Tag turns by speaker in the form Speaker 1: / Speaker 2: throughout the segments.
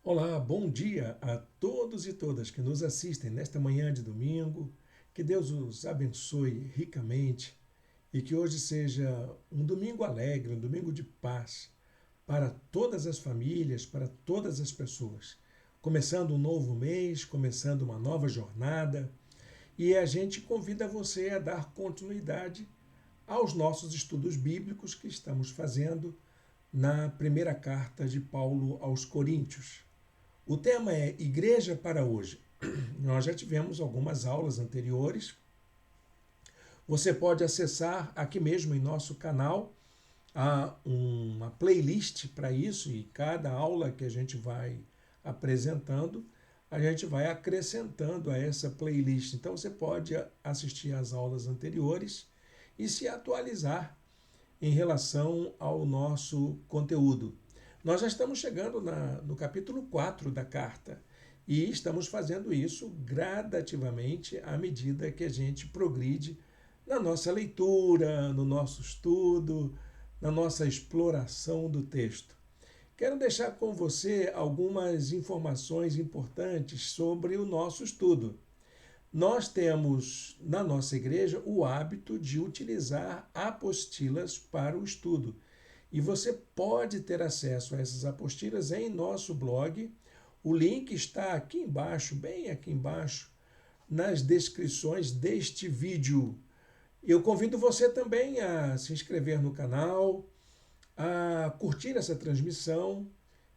Speaker 1: Olá, bom dia a todos e todas que nos assistem nesta manhã de domingo. Que Deus os abençoe ricamente e que hoje seja um domingo alegre, um domingo de paz para todas as famílias, para todas as pessoas. Começando um novo mês, começando uma nova jornada, e a gente convida você a dar continuidade aos nossos estudos bíblicos que estamos fazendo na primeira carta de Paulo aos Coríntios. O tema é Igreja para hoje. Nós já tivemos algumas aulas anteriores. Você pode acessar aqui mesmo em nosso canal. Há uma playlist para isso e cada aula que a gente vai apresentando, a gente vai acrescentando a essa playlist. Então você pode assistir às aulas anteriores e se atualizar em relação ao nosso conteúdo. Nós já estamos chegando no capítulo 4 da carta e estamos fazendo isso gradativamente à medida que a gente progride na nossa leitura, no nosso estudo, na nossa exploração do texto. Quero deixar com você algumas informações importantes sobre o nosso estudo. Nós temos na nossa igreja o hábito de utilizar apostilas para o estudo. E você pode ter acesso a essas apostilas em nosso blog. O link está aqui embaixo, bem aqui embaixo, nas descrições deste vídeo. Eu convido você também a se inscrever no canal, a curtir essa transmissão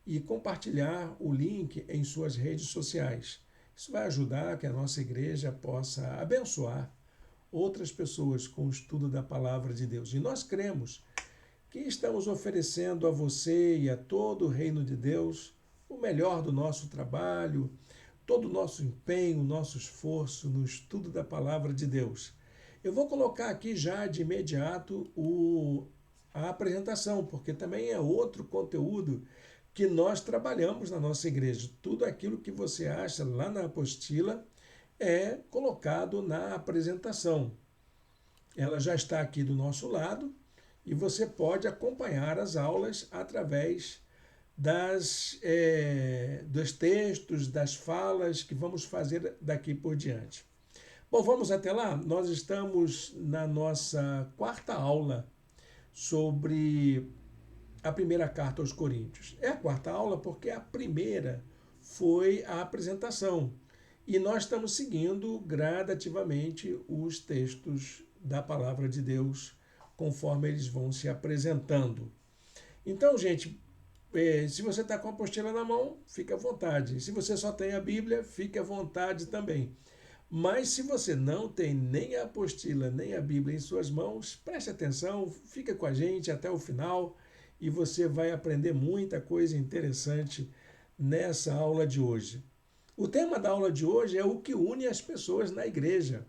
Speaker 1: e compartilhar o link em suas redes sociais. Isso vai ajudar que a nossa igreja possa abençoar outras pessoas com o estudo da palavra de Deus. E nós cremos que estamos oferecendo a você e a todo o reino de Deus o melhor do nosso trabalho, todo o nosso empenho, o nosso esforço no estudo da palavra de Deus. Eu vou colocar aqui já de imediato a apresentação, porque também é outro conteúdo que nós trabalhamos na nossa igreja. Tudo aquilo que você acha lá na apostila é colocado na apresentação. Ela já está aqui do nosso lado e você pode acompanhar as aulas através dos textos, das falas que vamos fazer daqui por diante. Bom, vamos até lá? Nós estamos na nossa quarta aula sobre a primeira carta aos Coríntios. É a quarta aula porque a primeira foi a apresentação. E nós estamos seguindo gradativamente os textos da palavra de Deus conforme eles vão se apresentando. Então, gente, se você está com a apostila na mão, fique à vontade. Se você só tem a Bíblia, fique à vontade também. Mas se você não tem nem a apostila, nem a Bíblia em suas mãos, preste atenção, fica com a gente até o final e você vai aprender muita coisa interessante nessa aula de hoje. O tema da aula de hoje é o que une as pessoas na igreja.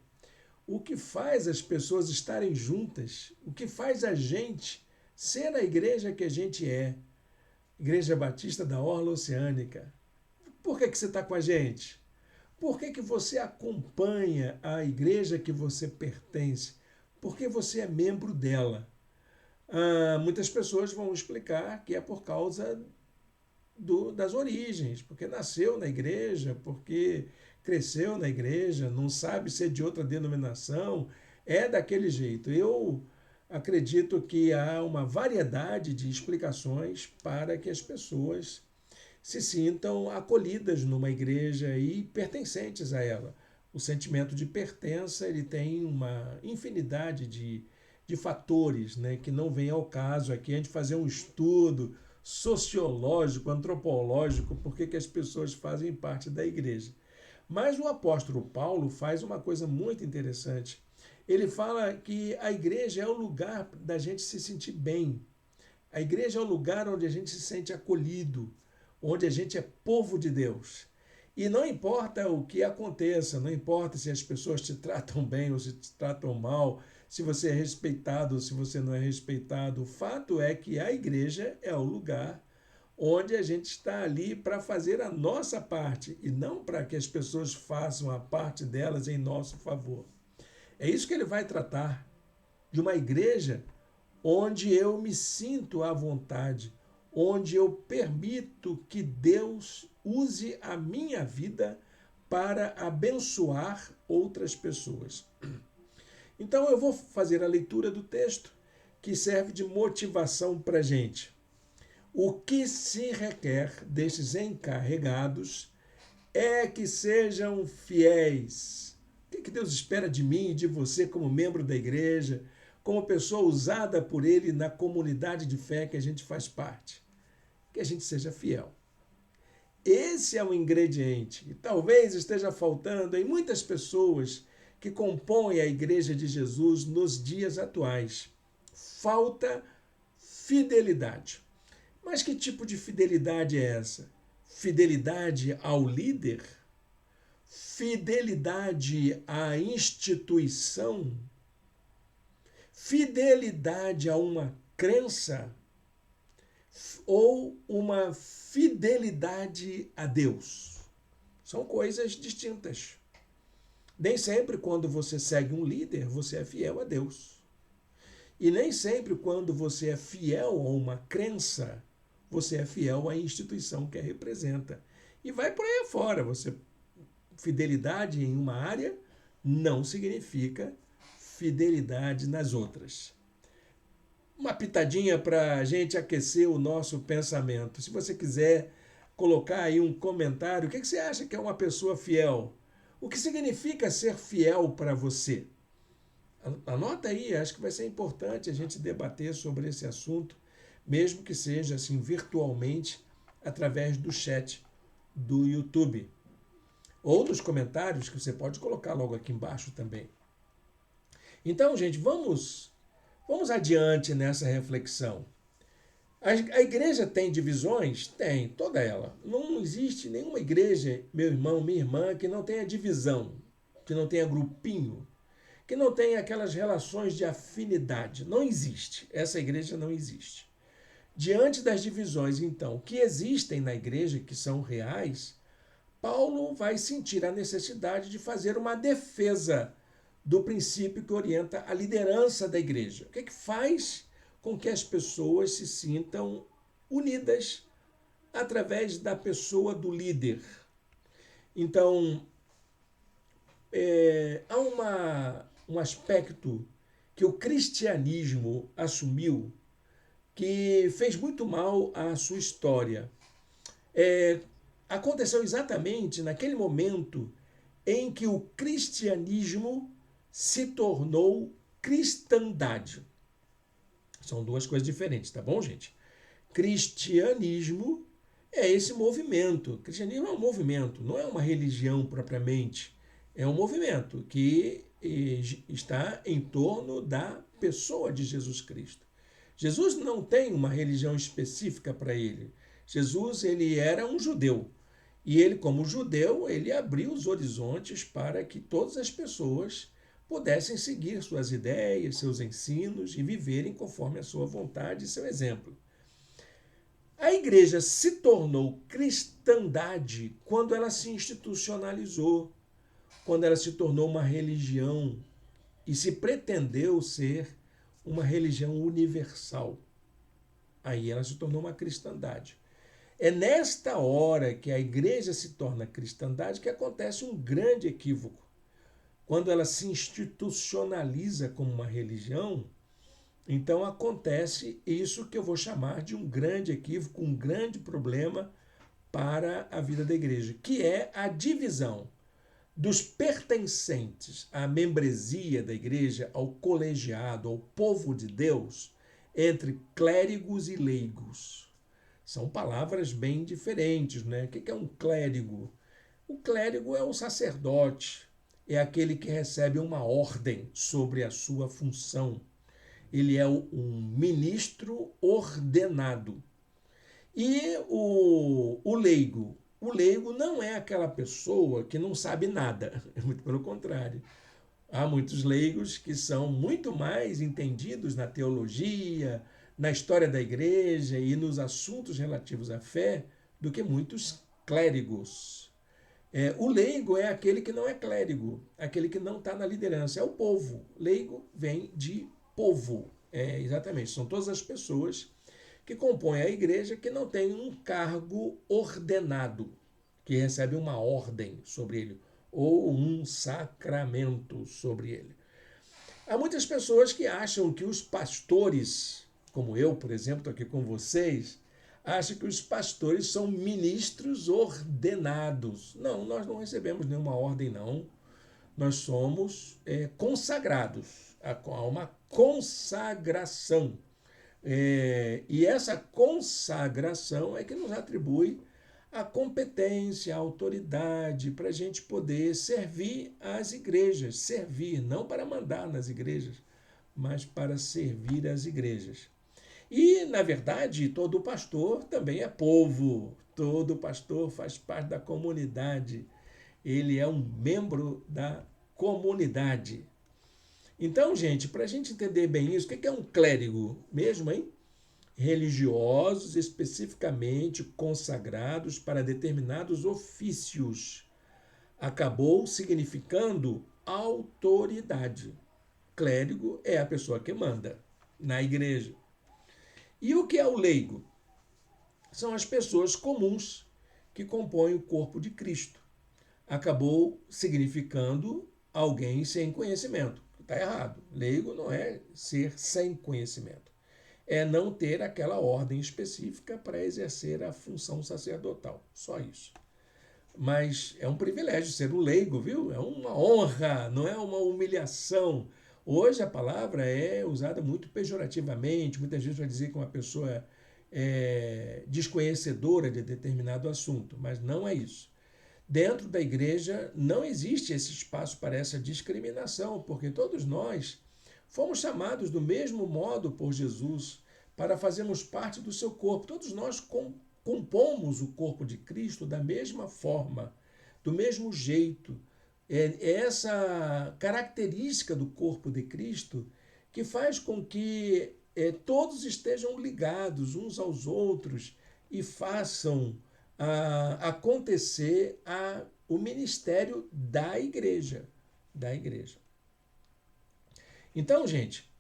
Speaker 1: O que faz as pessoas estarem juntas, o que faz a gente ser a igreja que a gente é. Igreja Batista da Orla Oceânica. Por que você está com a gente? Por que você acompanha a igreja que você pertence? Porque você é membro dela. Muitas pessoas vão explicar que é por causa das origens, porque nasceu na igreja, porque cresceu na igreja, não sabe ser de outra denominação, é daquele jeito. Eu acredito que há uma variedade de explicações para que as pessoas se sintam acolhidas numa igreja e pertencentes a ela. O sentimento de pertença ele tem uma infinidade de fatores, né, que não vem ao caso aqui a gente fazer um estudo sociológico, antropológico, por que as pessoas fazem parte da igreja. Mas o apóstolo Paulo faz uma coisa muito interessante. Ele fala que a igreja é o lugar da gente se sentir bem. A igreja é o lugar onde a gente se sente acolhido, onde a gente é povo de Deus. E não importa o que aconteça, não importa se as pessoas te tratam bem ou se te tratam mal, se você é respeitado ou se você não é respeitado. O fato é que a igreja é o lugar onde a gente está ali para fazer a nossa parte e não para que as pessoas façam a parte delas em nosso favor. É isso que ele vai tratar, de uma igreja onde eu me sinto à vontade, onde eu permito que Deus use a minha vida para abençoar outras pessoas. Então eu vou fazer a leitura do texto que serve de motivação para a gente. O que se requer destes encarregados é que sejam fiéis. O que Deus espera de mim e de você como membro da igreja, como pessoa usada por Ele na comunidade de fé que a gente faz parte? Que a gente seja fiel. Esse é o ingrediente que talvez esteja faltando em muitas pessoas que compõem a Igreja de Jesus nos dias atuais. Falta fidelidade. Mas que tipo de fidelidade é essa? Fidelidade ao líder? Fidelidade à instituição? Fidelidade a uma crença? Ou uma fidelidade a Deus? São coisas distintas. Nem sempre quando você segue um líder, você é fiel a Deus. E nem sempre quando você é fiel a uma crença, você é fiel à instituição que a representa. E vai por aí afora. Fidelidade em uma área não significa fidelidade nas outras. Uma pitadinha para a gente aquecer o nosso pensamento. Se você quiser colocar aí um comentário, o que você acha que é uma pessoa fiel? O que significa ser fiel para você? Anota aí, acho que vai ser importante a gente debater sobre esse assunto, mesmo que seja assim virtualmente, através do chat do YouTube. Ou nos comentários, que você pode colocar logo aqui embaixo também. Então, gente, vamos adiante nessa reflexão. A igreja tem divisões? Tem, toda ela. Não existe nenhuma igreja, meu irmão, minha irmã, que não tenha divisão, que não tenha grupinho, que não tenha aquelas relações de afinidade. Não existe. Essa igreja não existe. Diante das divisões, então, que existem na igreja, que são reais, Paulo vai sentir a necessidade de fazer uma defesa do princípio que orienta a liderança da igreja. O que é que faz com que as pessoas se sintam unidas através da pessoa do líder? Então, há um aspecto que o cristianismo assumiu que fez muito mal à sua história. Aconteceu exatamente naquele momento em que o cristianismo se tornou cristandade. São duas coisas diferentes, tá bom, gente? Cristianismo é esse movimento. Cristianismo é um movimento, não é uma religião propriamente. É um movimento que está em torno da pessoa de Jesus Cristo. Jesus não tem uma religião específica para ele. Jesus, ele era um judeu. E ele, como judeu, ele abriu os horizontes para que todas as pessoas pudessem seguir suas ideias, seus ensinos e viverem conforme a sua vontade e seu exemplo. A igreja se tornou cristandade quando ela se institucionalizou, quando ela se tornou uma religião e se pretendeu ser uma religião universal. Aí ela se tornou uma cristandade. É nesta hora que a igreja se torna cristandade que acontece um grande equívoco. Quando ela se institucionaliza como uma religião, então acontece isso que eu vou chamar de um grande equívoco, um grande problema para a vida da igreja, que é a divisão dos pertencentes à membresia da igreja, ao colegiado, ao povo de Deus, entre clérigos e leigos. São palavras bem diferentes, né? O que é um clérigo? O clérigo é um sacerdote, é aquele que recebe uma ordem sobre a sua função. Ele é um ministro ordenado. E o leigo? O leigo não é aquela pessoa que não sabe nada, muito pelo contrário. Há muitos leigos que são muito mais entendidos na teologia, na história da igreja e nos assuntos relativos à fé do que muitos clérigos. O leigo é aquele que não é clérigo, aquele que não está na liderança, é o povo. Leigo vem de povo, exatamente, são todas as pessoas que compõem a igreja que não tem um cargo ordenado, que recebe uma ordem sobre ele, ou um sacramento sobre ele. Há muitas pessoas que acham que os pastores, como eu, por exemplo, estou aqui com vocês, acham que os pastores são ministros ordenados. Não, nós não recebemos nenhuma ordem, não. Nós somos consagrados. Há uma consagração. E essa consagração é que nos atribui a competência, a autoridade para a gente poder servir as igrejas. Servir, não para mandar nas igrejas, mas para servir as igrejas. E, na verdade, todo pastor também é povo. Todo pastor faz parte da comunidade. Ele é um membro da comunidade. Então, gente, para a gente entender bem isso, o que é um clérigo mesmo, hein? Religiosos especificamente consagrados para determinados ofícios. Acabou significando autoridade. Clérigo é a pessoa que manda na igreja. E o que é o leigo? São as pessoas comuns que compõem o corpo de Cristo. Acabou significando alguém sem conhecimento. Está errado. Leigo não é ser sem conhecimento. É não ter aquela ordem específica para exercer a função sacerdotal. Só isso. Mas é um privilégio ser um leigo, viu? É uma honra, não é uma humilhação. Hoje a palavra é usada muito pejorativamente. Muitas vezes vai dizer que uma pessoa é desconhecedora de determinado assunto, mas não é isso. Dentro da igreja não existe esse espaço para essa discriminação, porque todos nós fomos chamados do mesmo modo por Jesus para fazermos parte do seu corpo. Todos nós compomos o corpo de Cristo da mesma forma, do mesmo jeito. É essa característica do corpo de Cristo que faz com que todos estejam ligados uns aos outros e façam acontecer o ministério da igreja. Da igreja. Então, gente,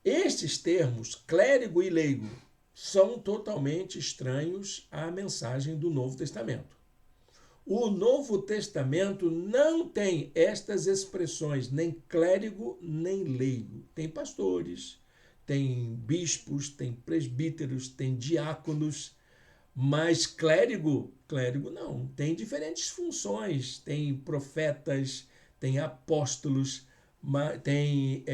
Speaker 1: estes termos, clérigo e leigo, são totalmente estranhos à mensagem do Novo Testamento. O Novo Testamento não tem estas expressões, nem clérigo, nem leigo. Tem pastores, tem bispos, tem presbíteros, tem diáconos, mas clérigo não. Tem diferentes funções, tem profetas, tem apóstolos, tem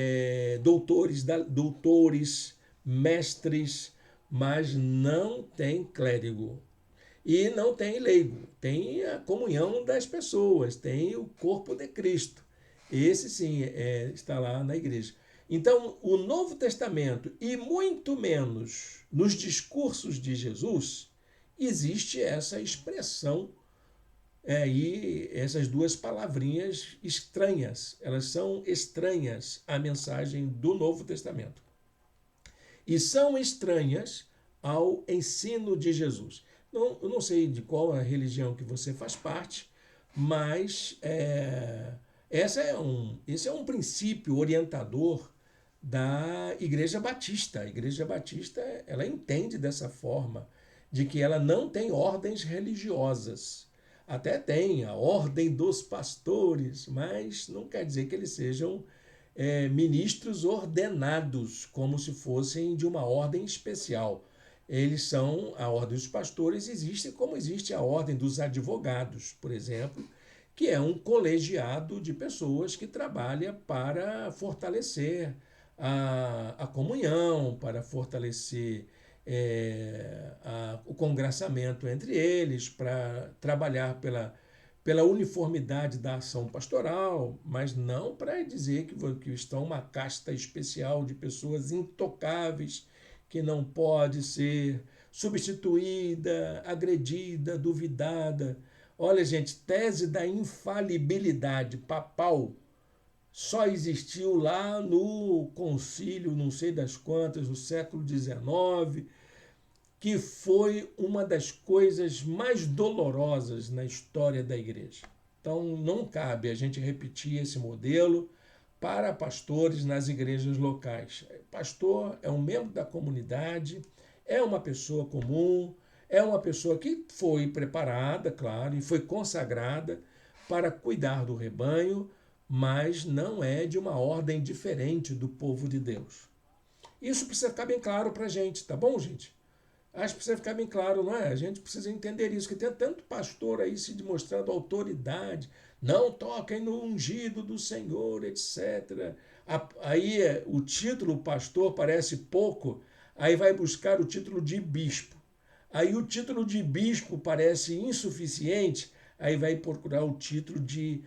Speaker 1: doutores, mestres, mas não tem clérigo. E não tem leigo, tem a comunhão das pessoas, tem o corpo de Cristo. Esse sim está lá na igreja. Então, o Novo Testamento, e muito menos nos discursos de Jesus, existe essa expressão e essas duas palavrinhas estranhas. Elas são estranhas à mensagem do Novo Testamento. E são estranhas ao ensino de Jesus. Eu não sei de qual a religião que você faz parte, mas esse é um princípio orientador da Igreja Batista. A Igreja Batista ela entende dessa forma, de que ela não tem ordens religiosas. Até tem a ordem dos pastores, mas não quer dizer que eles sejam ministros ordenados, como se fossem de uma ordem especial. Eles são, a ordem dos pastores existe como existe a ordem dos advogados, por exemplo, que é um colegiado de pessoas que trabalha para fortalecer a comunhão, para fortalecer o congraçamento entre eles, para trabalhar pela uniformidade da ação pastoral, mas não para dizer que estão uma casta especial de pessoas intocáveis, que não pode ser substituída, agredida, duvidada. Olha, gente, tese da infalibilidade papal só existiu lá no concílio, não sei das quantas, no século XIX, que foi uma das coisas mais dolorosas na história da igreja. Então, não cabe a gente repetir esse modelo para pastores nas igrejas locais. Pastor é um membro da comunidade, é uma pessoa comum, é uma pessoa que foi preparada, claro, e foi consagrada para cuidar do rebanho, mas não é de uma ordem diferente do povo de Deus. Isso precisa ficar bem claro para a gente, tá bom, gente? Acho que precisa ficar bem claro, não é? A gente precisa entender isso, que tem tanto pastor aí se demonstrando autoridade, não toquem no ungido do Senhor, etc. Aí o título pastor parece pouco, aí vai buscar o título de bispo. Aí o título de bispo parece insuficiente, aí vai procurar o título de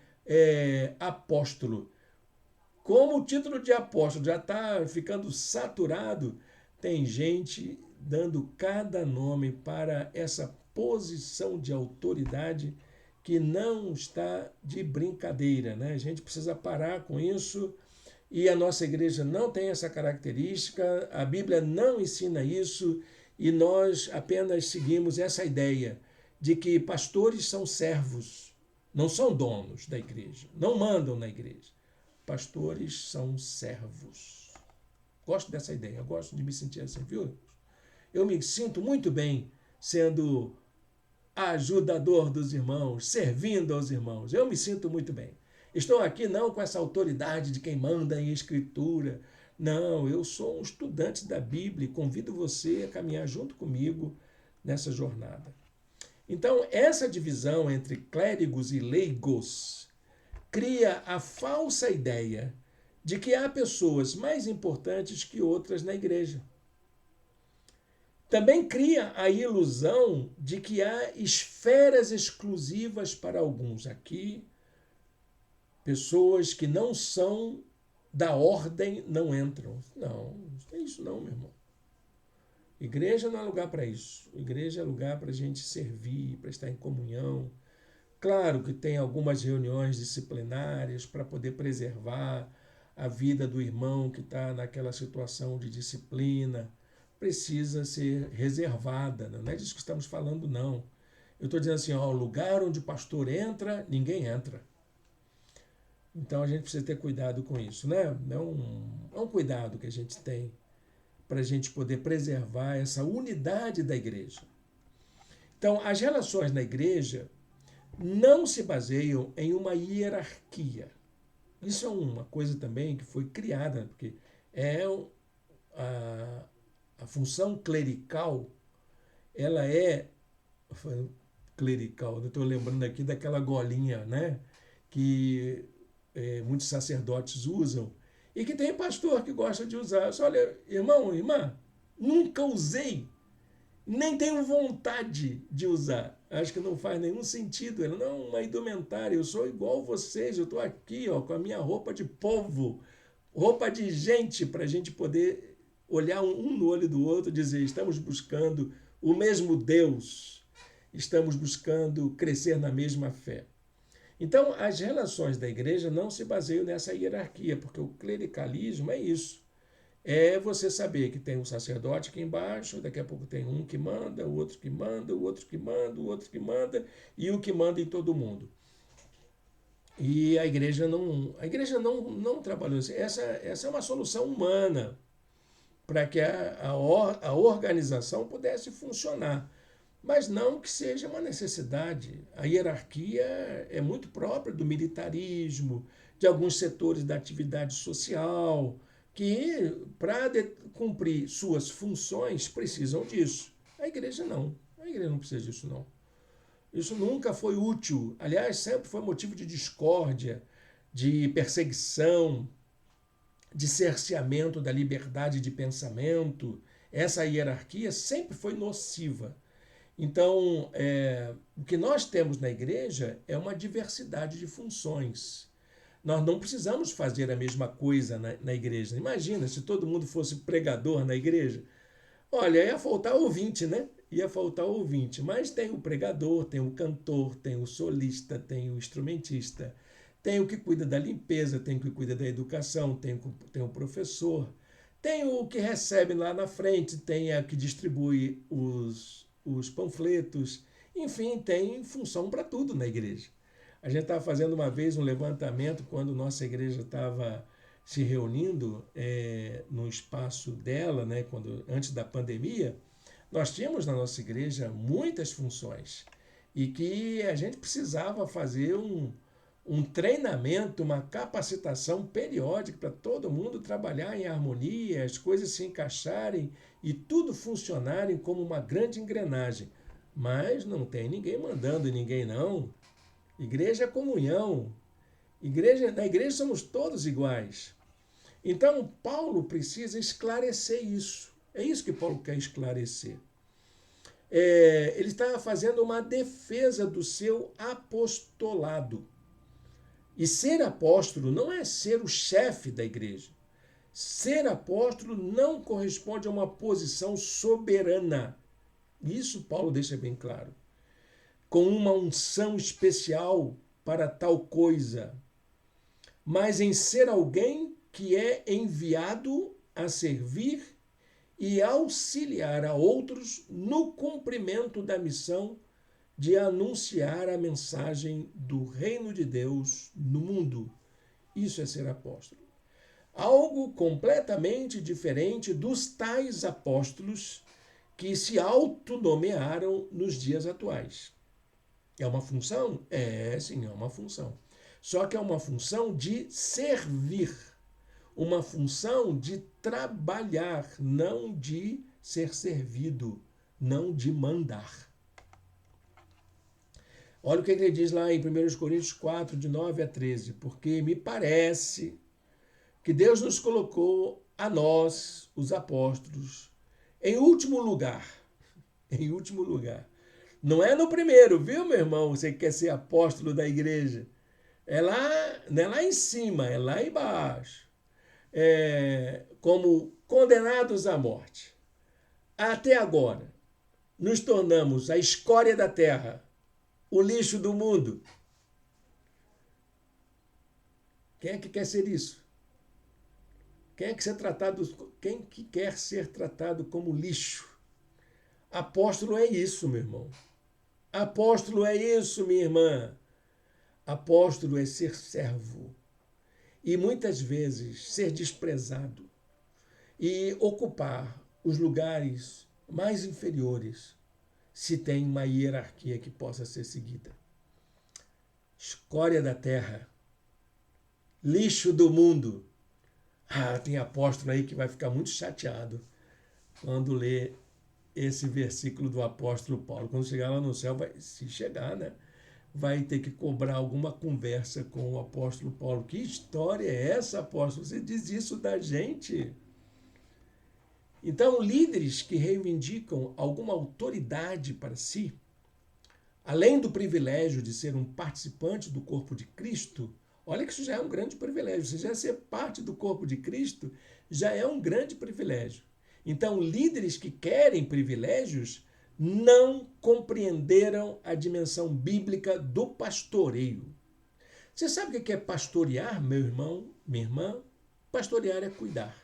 Speaker 1: apóstolo. Como o título de apóstolo já está ficando saturado, tem gente dando cada nome para essa posição de autoridade que não está de brincadeira, né? A gente precisa parar com isso e a nossa igreja não tem essa característica, a Bíblia não ensina isso e nós apenas seguimos essa ideia de que pastores são servos, não são donos da igreja, não mandam na igreja. Pastores são servos. Gosto dessa ideia, gosto de me sentir assim, viu? Eu me sinto muito bem sendo ajudador dos irmãos, servindo aos irmãos. Eu me sinto muito bem. Estou aqui não com essa autoridade de quem manda em escritura. Não, eu sou um estudante da Bíblia e convido você a caminhar junto comigo nessa jornada. Então, essa divisão entre clérigos e leigos cria a falsa ideia de que há pessoas mais importantes que outras na igreja. Também cria a ilusão de que há esferas exclusivas para alguns. Aqui, pessoas que não são da ordem não entram. Não, não é isso não, meu irmão. Igreja não é lugar para isso. Igreja é lugar para a gente servir, para estar em comunhão. Claro que tem algumas reuniões disciplinárias para poder preservar a vida do irmão que está naquela situação de disciplina. Precisa ser reservada, não é disso que estamos falando, não. Eu estou dizendo assim, ó, o lugar onde o pastor entra, ninguém entra. Então a gente precisa ter cuidado com isso, né? É um cuidado que a gente tem para a gente poder preservar essa unidade da igreja. Então, as relações na igreja não se baseiam em uma hierarquia. Isso é uma coisa também que foi criada, porque é a função clerical, ela é clerical. Eu estou lembrando aqui daquela golinha, né, que muitos sacerdotes usam e que tem pastor que gosta de usar. Eu só, olha, irmão, irmã, nunca usei, nem tenho vontade de usar. Acho que não faz nenhum sentido. Ele não é uma indumentária. Eu sou igual vocês. Eu estou aqui, ó, com a minha roupa de povo, roupa de gente, para a gente poder olhar um no olho do outro e dizer: estamos buscando o mesmo Deus, estamos buscando crescer na mesma fé. Então, as relações da igreja não se baseiam nessa hierarquia, porque o clericalismo é isso. É você saber que tem um sacerdote aqui embaixo, daqui a pouco tem um que manda, o outro que manda, o outro que manda, o outro que manda e o que manda em todo mundo. E a igreja não trabalhou assim. Essa é uma solução humana para que a organização pudesse funcionar, mas não que seja uma necessidade. A hierarquia é muito própria do militarismo, de alguns setores da atividade social, que, para cumprir suas funções, precisam disso. A igreja não. A igreja não precisa disso, não. Isso nunca foi útil. Aliás, sempre foi motivo de discórdia, de perseguição, de cerceamento da liberdade de pensamento. Essa hierarquia sempre foi nociva. Então, o que nós temos na igreja é uma diversidade de funções. Nós não precisamos fazer a mesma coisa na igreja. Imagina se todo mundo fosse pregador na igreja. Olha, ia faltar ouvinte, né? Ia faltar ouvinte. Mas tem o pregador, tem o cantor, tem o solista, tem o instrumentista, tem o que cuida da limpeza, tem o que cuida da educação, tem o professor, tem o que recebe lá na frente, tem a que distribui os panfletos. Enfim, tem função para tudo na igreja. A gente estava fazendo uma vez um levantamento quando nossa igreja estava se reunindo no espaço dela, né, antes da pandemia. Nós tínhamos na nossa igreja muitas funções e que a gente precisava fazer um treinamento, uma capacitação periódica para todo mundo trabalhar em harmonia, as coisas se encaixarem e tudo funcionarem como uma grande engrenagem. Mas não tem ninguém mandando em ninguém, não. Igreja é comunhão. Na igreja somos todos iguais. Então, Paulo precisa esclarecer isso. É isso que Paulo quer esclarecer. Ele está fazendo uma defesa do seu apostolado. E ser apóstolo não é ser o chefe da igreja. Ser apóstolo não corresponde a uma posição soberana. Isso Paulo deixa bem claro. Com uma unção especial para tal coisa. Mas em ser alguém que é enviado a servir e auxiliar a outros no cumprimento da missão de anunciar a mensagem do reino de Deus no mundo. Isso é ser apóstolo. Algo completamente diferente dos tais apóstolos que se autonomearam nos dias atuais. É uma função? Sim, é uma função. Só que é uma função de servir. Uma função de trabalhar, não de ser servido, não de mandar. Olha o que ele diz lá em 1 Coríntios 4, de 9 a 13. Porque me parece que Deus nos colocou a nós, os apóstolos, em último lugar. Em último lugar. Não é no primeiro, viu, meu irmão? Você que quer ser apóstolo da igreja. Não é lá em cima, é lá embaixo. Como condenados à morte. Até agora, nos tornamos a escória da terra, o lixo do mundo. Quem é que quer ser isso? Quem que quer ser tratado como lixo? Apóstolo é isso, meu irmão. Apóstolo é isso, minha irmã. Apóstolo é ser servo. E muitas vezes ser desprezado e ocupar os lugares mais inferiores se tem uma hierarquia que possa ser seguida. Escória da terra, lixo do mundo. Tem apóstolo aí que vai ficar muito chateado quando lê esse versículo do apóstolo Paulo. Quando chegar lá no céu, se chegar, né? Vai ter que cobrar alguma conversa com o apóstolo Paulo. Que história é essa, apóstolo? Você diz isso da gente? Então, líderes que reivindicam alguma autoridade para si, além do privilégio de ser um participante do corpo de Cristo, olha que isso já é um grande privilégio. Você já ser parte do corpo de Cristo já é um grande privilégio. Então, líderes que querem privilégios não compreenderam a dimensão bíblica do pastoreio. Você sabe o que é pastorear, meu irmão, minha irmã? Pastorear é cuidar.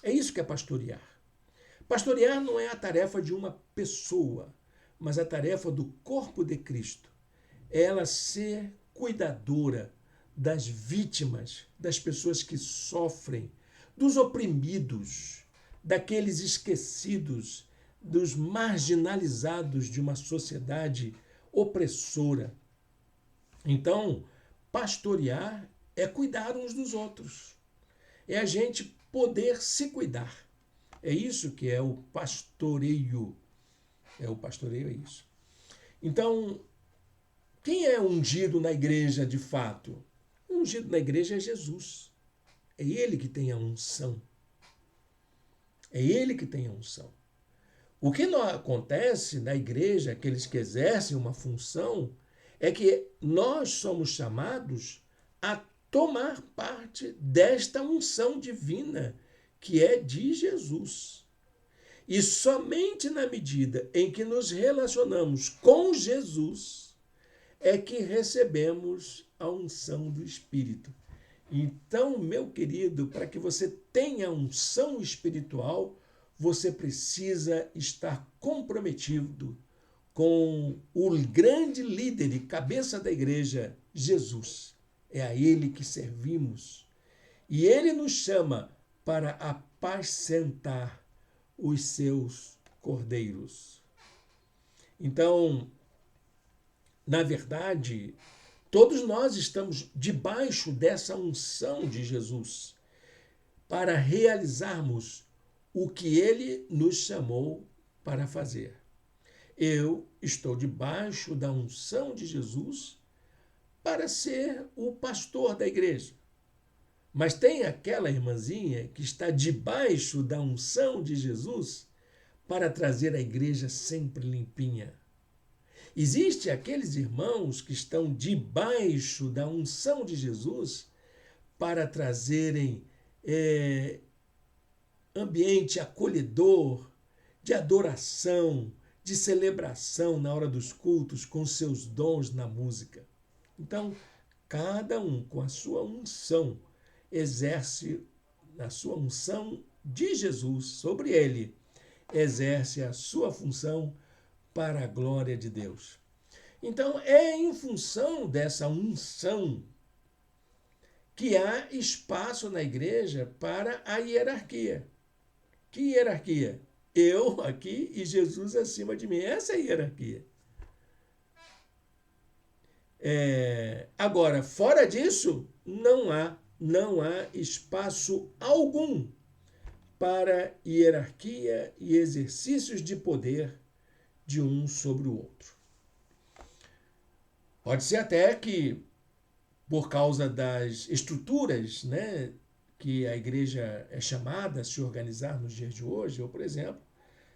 Speaker 1: É isso que é pastorear. Pastorear não é a tarefa de uma pessoa, mas a tarefa do corpo de Cristo. É ela ser cuidadora das vítimas, das pessoas que sofrem, dos oprimidos, daqueles esquecidos, dos marginalizados de uma sociedade opressora. Então, pastorear é cuidar uns dos outros. É a gente poder se cuidar. É isso que é o pastoreio. O pastoreio é isso. Então, quem é ungido na igreja de fato? O ungido na igreja é Jesus. É ele que tem a unção. É ele que tem a unção. O que não acontece na igreja, aqueles que exercem uma função, é que nós somos chamados a tomar parte desta unção divina que é de Jesus. E somente na medida em que nos relacionamos com Jesus é que recebemos a unção do Espírito. Então, meu querido, para que você tenha unção espiritual, você precisa estar comprometido com o grande líder e cabeça da igreja, Jesus. É a ele que servimos. E ele nos chama para apacentar os seus cordeiros. Então, na verdade, todos nós estamos debaixo dessa unção de Jesus para realizarmos o que ele nos chamou para fazer. Eu estou debaixo da unção de Jesus para ser o pastor da igreja. Mas tem aquela irmãzinha que está debaixo da unção de Jesus para trazer a igreja sempre limpinha. Existe aqueles irmãos que estão debaixo da unção de Jesus para trazerem ambiente acolhedor, de adoração, de celebração na hora dos cultos com seus dons na música. Então, cada um com a sua unção exerce, a sua unção de Jesus sobre ele, exerce a sua função para a glória de Deus. Então, é em função dessa unção que há espaço na igreja para a hierarquia. Que hierarquia? Eu aqui e Jesus acima de mim. Essa é a hierarquia. Agora, fora disso, não há espaço algum para hierarquia e exercícios de poder de um sobre o outro. Pode ser até que, por causa das estruturas, né, que a igreja é chamada a se organizar nos dias de hoje, ou, por exemplo,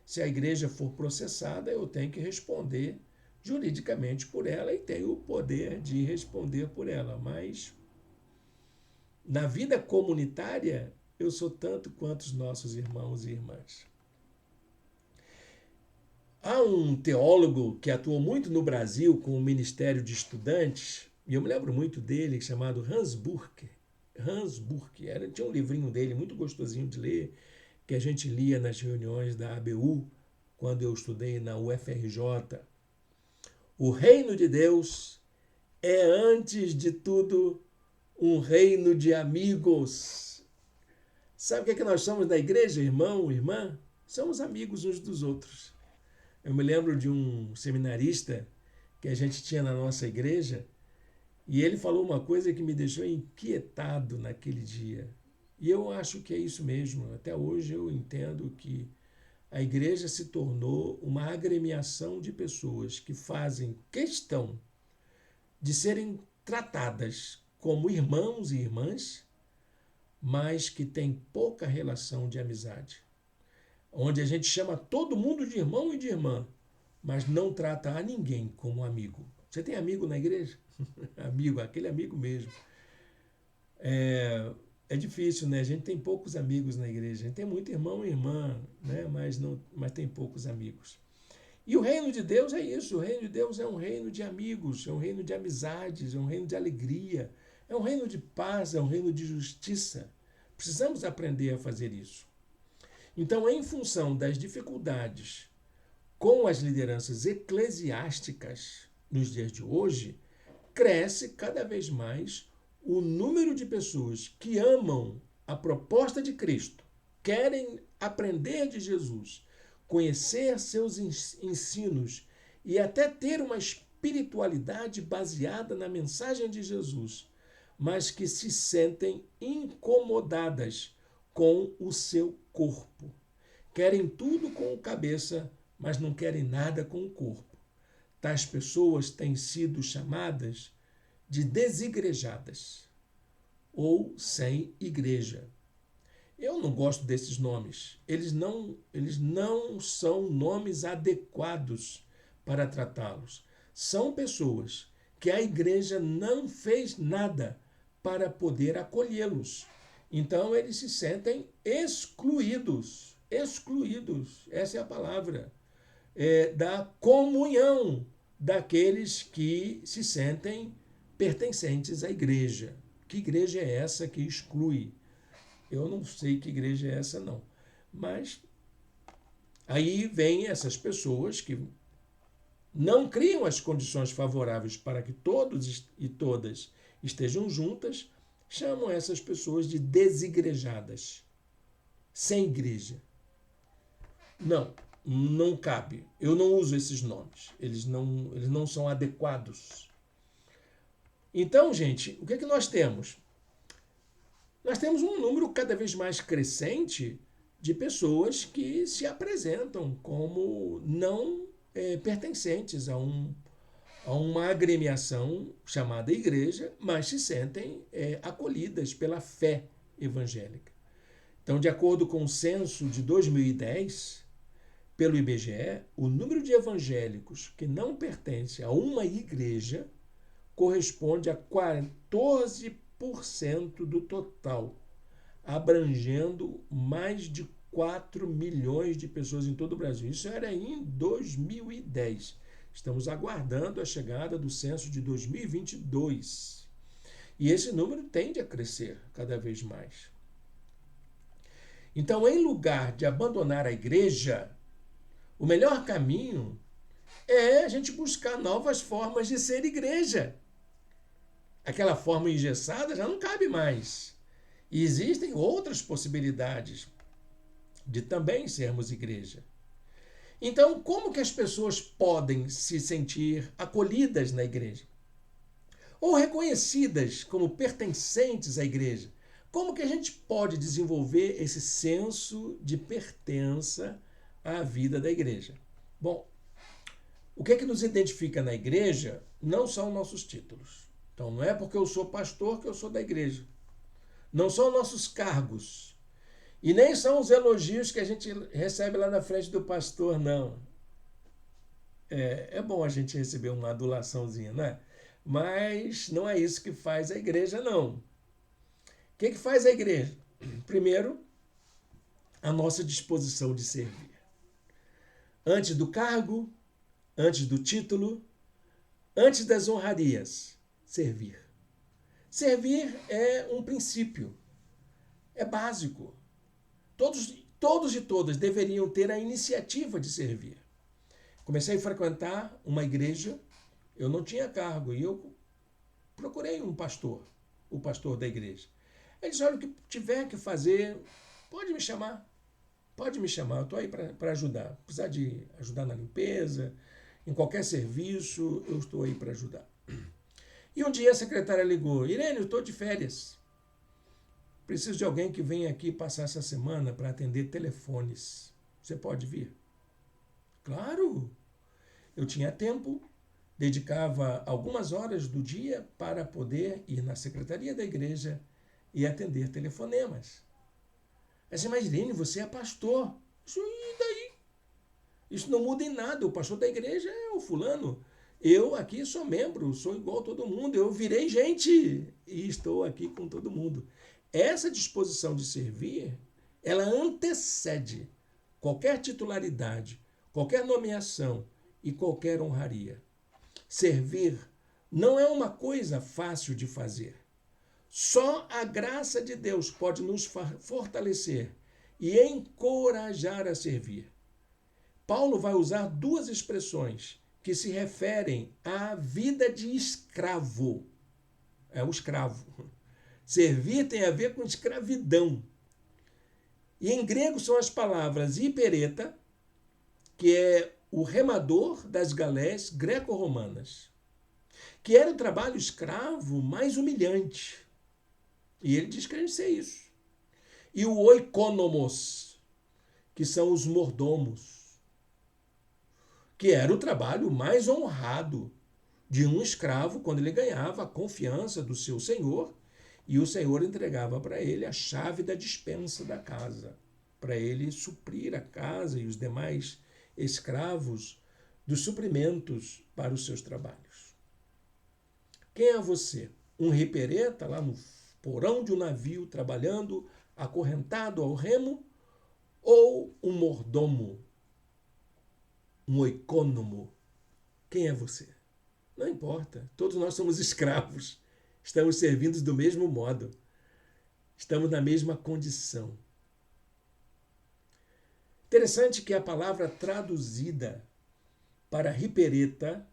Speaker 1: se a igreja for processada, eu tenho que responder juridicamente por ela e tenho o poder de responder por ela. Mas, na vida comunitária, eu sou tanto quanto os nossos irmãos e irmãs. Há um teólogo que atuou muito no Brasil com o Ministério de Estudantes, e eu me lembro muito dele, chamado Hans Burke. Tinha um livrinho dele muito gostosinho de ler, que a gente lia nas reuniões da ABU, quando eu estudei na UFRJ. O reino de Deus é, antes de tudo, um reino de amigos. Sabe o que é que nós somos na igreja, irmão, irmã? Somos amigos uns dos outros. Eu me lembro de um seminarista que a gente tinha na nossa igreja e ele falou uma coisa que me deixou inquietado naquele dia. E eu acho que é isso mesmo. Até hoje eu entendo que a igreja se tornou uma agremiação de pessoas que fazem questão de serem tratadas como irmãos e irmãs, mas que têm pouca relação de amizade. Onde a gente chama todo mundo de irmão e de irmã, mas não trata a ninguém como amigo. Você tem amigo na igreja? Amigo, aquele amigo mesmo. É difícil, né? A gente tem poucos amigos na igreja. A gente tem muito irmão e irmã, né? mas tem poucos amigos. E o reino de Deus é isso. O reino de Deus é um reino de amigos, é um reino de amizades, é um reino de alegria, é um reino de paz, é um reino de justiça. Precisamos aprender a fazer isso. Então, em função das dificuldades com as lideranças eclesiásticas nos dias de hoje, cresce cada vez mais o número de pessoas que amam a proposta de Cristo, querem aprender de Jesus, conhecer seus ensinos e até ter uma espiritualidade baseada na mensagem de Jesus, mas que se sentem incomodadas com o seu corpo. Querem tudo com a cabeça, mas não querem nada com o corpo. Tais pessoas têm sido chamadas de desigrejadas ou sem igreja. Eu não gosto desses nomes. Eles não são nomes adequados para tratá-los. São pessoas que a igreja não fez nada para poder acolhê-los. Então, eles se sentem excluídos, essa é a palavra, da comunhão daqueles que se sentem pertencentes à igreja. Que igreja é essa que exclui? Eu não sei que igreja é essa, não. Mas aí vem essas pessoas que não criam as condições favoráveis para que todos e todas estejam juntas, chamam essas pessoas de desigrejadas, sem igreja. Não, não cabe. Eu não uso esses nomes. Eles não são adequados. Então, gente, o que é que nós temos? Nós temos um número cada vez mais crescente de pessoas que se apresentam como não pertencentes a uma agremiação chamada igreja, mas se sentem acolhidas pela fé evangélica. Então, de acordo com o censo de 2010, pelo IBGE, o número de evangélicos que não pertencem a uma igreja corresponde a 14% do total, abrangendo mais de 4 milhões de pessoas em todo o Brasil. Isso era em 2010. Estamos aguardando a chegada do censo de 2022. E esse número tende a crescer cada vez mais. Então, em lugar de abandonar a igreja, o melhor caminho é a gente buscar novas formas de ser igreja. Aquela forma engessada já não cabe mais. E existem outras possibilidades de também sermos igreja. Então, como que as pessoas podem se sentir acolhidas na igreja? Ou reconhecidas como pertencentes à igreja? Como que a gente pode desenvolver esse senso de pertença à vida da igreja? Bom, o que é que nos identifica na igreja não são nossos títulos. Então, não é porque eu sou pastor que eu sou da igreja. Não são nossos cargos. E nem são os elogios que a gente recebe lá na frente do pastor, não. É bom a gente receber uma adulaçãozinha, né? Mas não é isso que faz a igreja, não. O que faz a igreja? Primeiro, a nossa disposição de servir. Antes do cargo, antes do título, antes das honrarias, servir. Servir é um princípio, é básico. Todos e todas deveriam ter a iniciativa de servir. Comecei a frequentar uma igreja, eu não tinha cargo, e eu procurei um pastor, o pastor da igreja. Ele disse, olha, o que tiver que fazer, pode me chamar, eu estou aí para ajudar. Precisar de ajudar na limpeza, em qualquer serviço, eu estou aí para ajudar. E um dia a secretária ligou, Irene, eu estou de férias. Preciso de alguém que venha aqui passar essa semana para atender telefones. Você pode vir? Claro! Eu tinha tempo, dedicava algumas horas do dia para poder ir na secretaria da igreja e atender telefonemas. Assim, mas Irene, você é pastor. Isso, e daí? Isso não muda em nada. O pastor da igreja é o fulano. Eu aqui sou membro, sou igual a todo mundo. Eu virei gente e estou aqui com todo mundo. Essa disposição de servir, ela antecede qualquer titularidade, qualquer nomeação e qualquer honraria. Servir não é uma coisa fácil de fazer. Só a graça de Deus pode nos fortalecer e encorajar a servir. Paulo vai usar duas expressões que se referem à vida de escravo. É o escravo. Servir tem a ver com escravidão. E em grego são as palavras hipereta, que é o remador das galés greco-romanas, que era o trabalho escravo mais humilhante. E ele diz que a gente é isso. E o oikonomos, que são os mordomos, que era o trabalho mais honrado de um escravo quando ele ganhava a confiança do seu senhor e o senhor entregava para ele a chave da despensa da casa, para ele suprir a casa e os demais escravos dos suprimentos para os seus trabalhos. Quem é você? Um ripereta lá no porão de um navio trabalhando acorrentado ao remo ou um mordomo, um oikônomo? Quem é você? Não importa, todos nós somos escravos, estamos servindo do mesmo modo, estamos na mesma condição. Interessante que a palavra traduzida para ripereta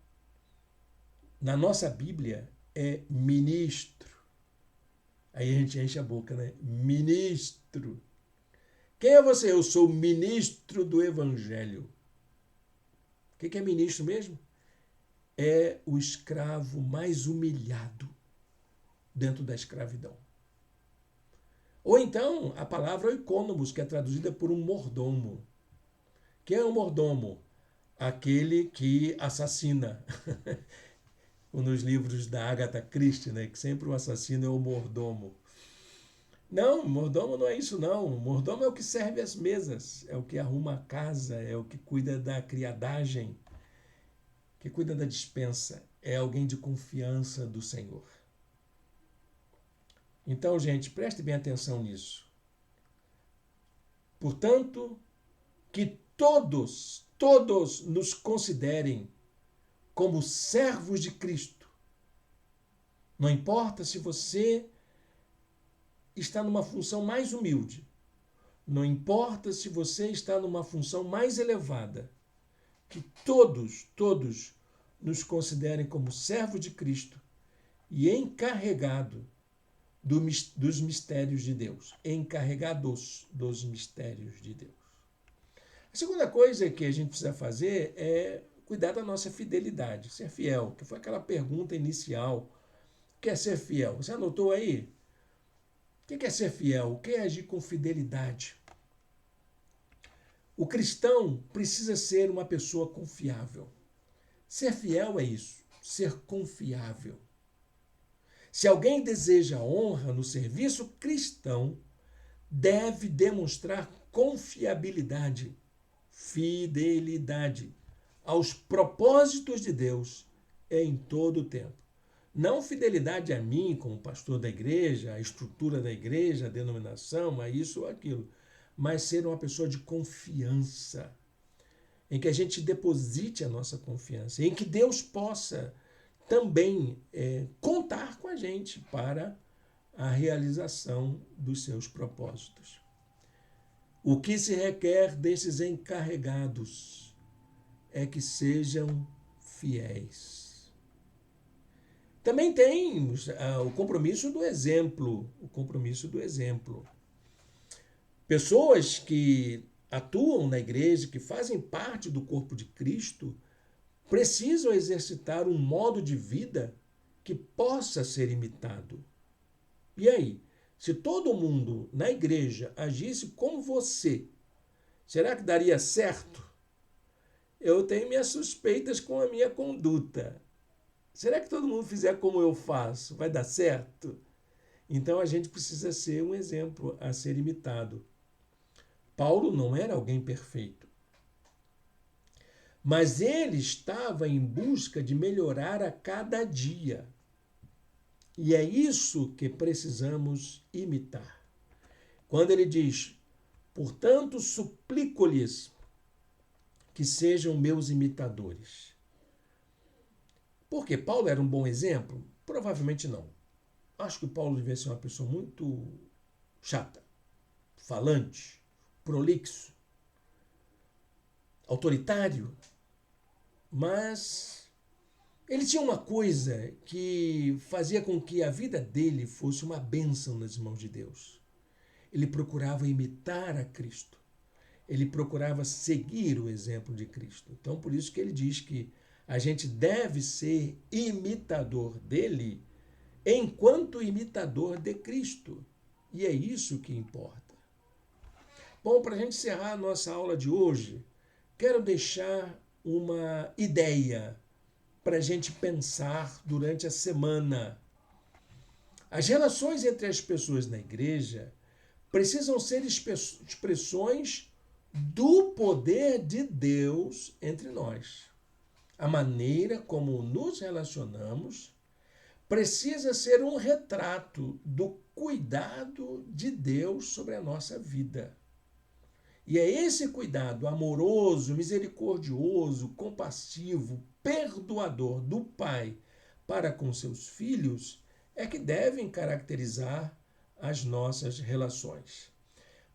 Speaker 1: na nossa Bíblia é ministro. Aí a gente enche a boca, né? Ministro. Quem é você? Eu sou ministro do Evangelho. que é ministro mesmo? É o escravo mais humilhado dentro da escravidão. Ou então, a palavra oikonomos, que é traduzida por um mordomo. Quem é um mordomo? Aquele que assassina. Nos livros da Agatha Christie, né? Que sempre o assassino é o mordomo. Não, mordomo não é isso não. Mordomo é o que serve as mesas, é o que arruma a casa, é o que cuida da criadagem, que cuida da despensa. É alguém de confiança do Senhor. Então, gente, preste bem atenção nisso. Portanto, que todos nos considerem como servos de Cristo. Não importa se você está numa função mais humilde. Não importa se você está numa função mais elevada. Que todos nos considerem como servos de Cristo e encarregado dos mistérios de Deus. Encarregados dos mistérios de Deus. A segunda coisa que a gente precisa fazer é cuidar da nossa fidelidade, ser fiel, que foi aquela pergunta inicial. O que é ser fiel? Você anotou aí? O que é ser fiel? O que é agir com fidelidade? O cristão precisa ser uma pessoa confiável. Ser fiel é isso, ser confiável. Se alguém deseja honra no serviço cristão, deve demonstrar confiabilidade, fidelidade aos propósitos de Deus em todo o tempo. Não fidelidade a mim, como pastor da igreja, a estrutura da igreja, a denominação, a isso ou aquilo, mas ser uma pessoa de confiança, em que a gente deposite a nossa confiança, em que Deus possa também contar com a gente para a realização dos seus propósitos. O que se requer desses encarregados é que sejam fiéis. Também tem o compromisso do exemplo, Pessoas que atuam na igreja, que fazem parte do corpo de Cristo, precisam exercitar um modo de vida que possa ser imitado. E aí, se todo mundo na igreja agisse como você, será que daria certo? Eu tenho minhas suspeitas com a minha conduta. Será que todo mundo fizer como eu faço? Vai dar certo? Então a gente precisa ser um exemplo a ser imitado. Paulo não era alguém perfeito, mas ele estava em busca de melhorar a cada dia. E é isso que precisamos imitar. Quando ele diz, portanto, suplico-lhes que sejam meus imitadores. Por quê? Paulo era um bom exemplo? Provavelmente não. Acho que Paulo devia ser uma pessoa muito chata, falante, prolixo, autoritário, mas ele tinha uma coisa que fazia com que a vida dele fosse uma bênção nas mãos de Deus. Ele procurava imitar a Cristo. Ele procurava seguir o exemplo de Cristo. Então, por isso que ele diz que a gente deve ser imitador dele enquanto imitador de Cristo. E é isso que importa. Bom, para a gente encerrar a nossa aula de hoje, quero deixar uma ideia para a gente pensar durante a semana. As relações entre as pessoas na igreja precisam ser expressões do poder de Deus entre nós. A maneira como nos relacionamos precisa ser um retrato do cuidado de Deus sobre a nossa vida. E é esse cuidado amoroso, misericordioso, compassivo, perdoador do Pai para com seus filhos é que devem caracterizar as nossas relações.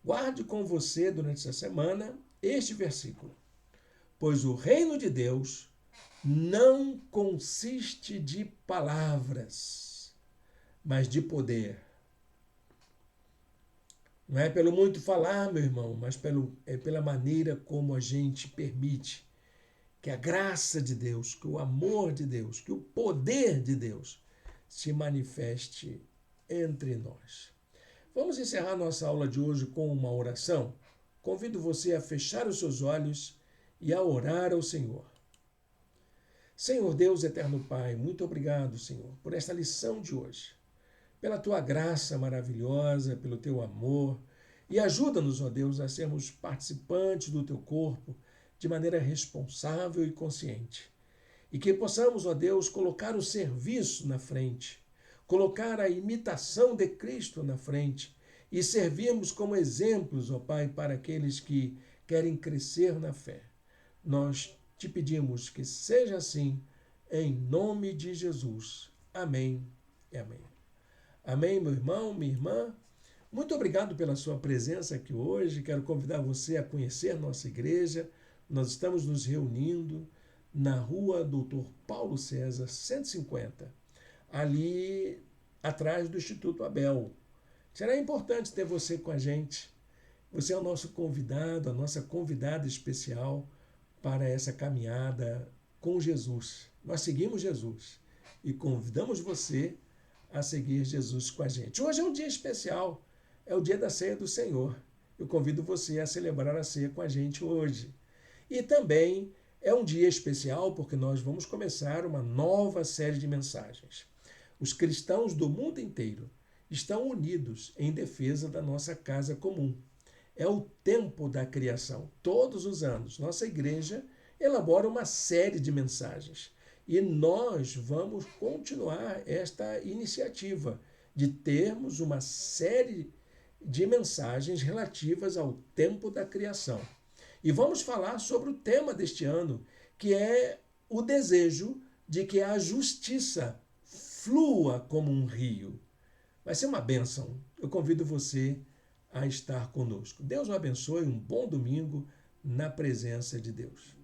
Speaker 1: Guarde com você durante essa semana este versículo. Pois o reino de Deus não consiste de palavras, mas de poder. Não é pelo muito falar, meu irmão, mas pela maneira como a gente permite que a graça de Deus, que o amor de Deus, que o poder de Deus se manifeste entre nós. Vamos encerrar nossa aula de hoje com uma oração. Convido você a fechar os seus olhos e a orar ao Senhor. Senhor Deus, eterno Pai, muito obrigado, Senhor, por esta lição de hoje, pela tua graça maravilhosa, pelo teu amor, e ajuda-nos, ó Deus, a sermos participantes do teu corpo de maneira responsável e consciente. E que possamos, ó Deus, colocar o serviço na frente, colocar a imitação de Cristo na frente e servirmos como exemplos, ó Pai, para aqueles que querem crescer na fé. Nós te pedimos que seja assim, em nome de Jesus. Amém e amém. Amém, meu irmão, minha irmã. Muito obrigado pela sua presença aqui hoje. Quero convidar você a conhecer nossa igreja. Nós estamos nos reunindo na rua Doutor Paulo César, 150, ali atrás do Instituto Abel. Será importante ter você com a gente. Você é o nosso convidado, a nossa convidada especial para essa caminhada com Jesus. Nós seguimos Jesus e convidamos você a seguir Jesus com a gente. Hoje é um dia especial, é o dia da ceia do Senhor. Eu convido você a celebrar a ceia com a gente hoje. E também é um dia especial porque nós vamos começar uma nova série de mensagens. Os cristãos do mundo inteiro estão unidos em defesa da nossa casa comum. É o tempo da criação. Todos os anos, nossa igreja elabora uma série de mensagens. E nós vamos continuar esta iniciativa de termos uma série de mensagens relativas ao tempo da criação. E vamos falar sobre o tema deste ano, que é o desejo de que a justiça flua como um rio. Vai ser uma bênção. Eu convido você a estar conosco. Deus o abençoe, um bom domingo na presença de Deus.